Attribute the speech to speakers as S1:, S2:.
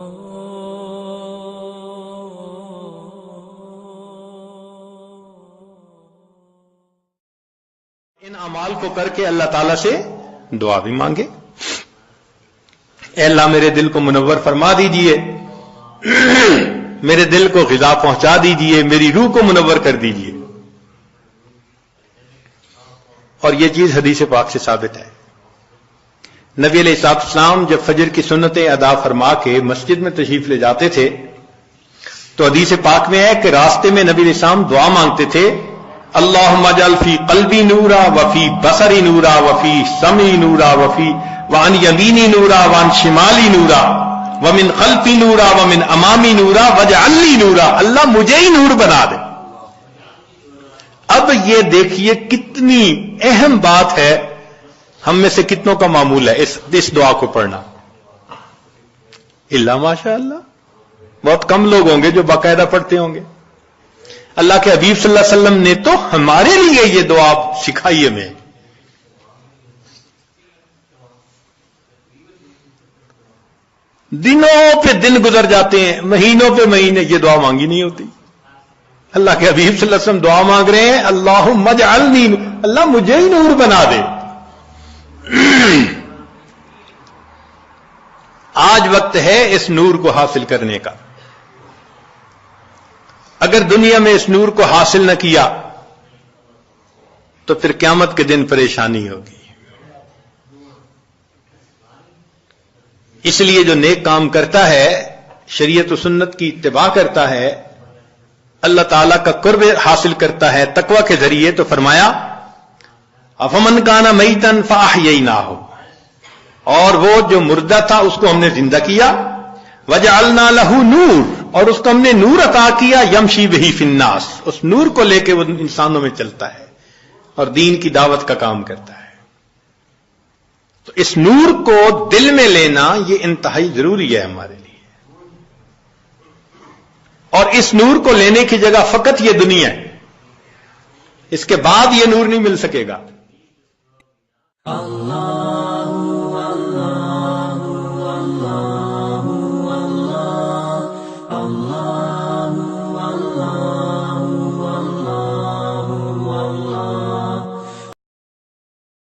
S1: ان اعمال کو کر کے اللہ تعالیٰ سے دعا بھی مانگے، اے اللہ میرے دل کو منور فرما دیجئے، میرے دل کو غذا پہنچا دیجئے، میری روح کو منور کر دیجئے۔ اور یہ چیز حدیث پاک سے ثابت ہے۔ نبی علیہ السلام جب فجر کی سنتیں ادا فرما کے مسجد میں تشریف لے جاتے تھے تو حدیث پاک میں ہے کہ راستے میں نبی علیہ السلام دعا مانگتے تھے، اللہم اجعل فی قلبی نورا وفی بصری نورا وفی سمعی نورا وفی وعن یمینی نورا وعن شمالی نورا ومن خلفی نورا ومن امامی نورا واجعل لی نورا، اللہ مجھے ہی نور بنا دے۔ اب یہ دیکھیے کتنی اہم بات ہے، ہم میں سے کتنوں کا معمول ہے اس دعا کو پڑھنا؟ اللہ ماشاء اللہ بہت کم لوگ ہوں گے جو باقاعدہ پڑھتے ہوں گے۔ اللہ کے حبیب صلی اللہ علیہ وسلم نے تو ہمارے لیے یہ دعا سکھائی ہمیں۔ دنوں پہ دن گزر جاتے ہیں، مہینوں پہ مہینے، یہ دعا مانگی نہیں ہوتی۔ اللہ کے حبیب صلی اللہ علیہ وسلم دعا مانگ رہے ہیں، اللہم اجعلنی، اللہ مجھے ہی نور بنا دے۔ آج وقت ہے اس نور کو حاصل کرنے کا۔ اگر دنیا میں اس نور کو حاصل نہ کیا تو پھر قیامت کے دن پریشانی ہوگی۔ اس لیے جو نیک کام کرتا ہے، شریعت و سنت کی اتباع کرتا ہے، اللہ تعالیٰ کا قرب حاصل کرتا ہے تقوی کے ذریعے، تو فرمایا افمن کان میتن فاحییناہ، اور وہ جو مردہ تھا اس کو ہم نے زندہ کیا، وجعلنا لہ نور، اور اس کو ہم نے نور عطا کیا، یمشی بہ فی الناس، اس نور کو لے کے وہ انسانوں میں چلتا ہے اور دین کی دعوت کا کام کرتا ہے۔ تو اس نور کو دل میں لینا یہ انتہائی ضروری ہے ہمارے لیے، اور اس نور کو لینے کی جگہ فقط یہ دنیا ہے، اس کے بعد یہ نور نہیں مل سکے گا۔ اللہ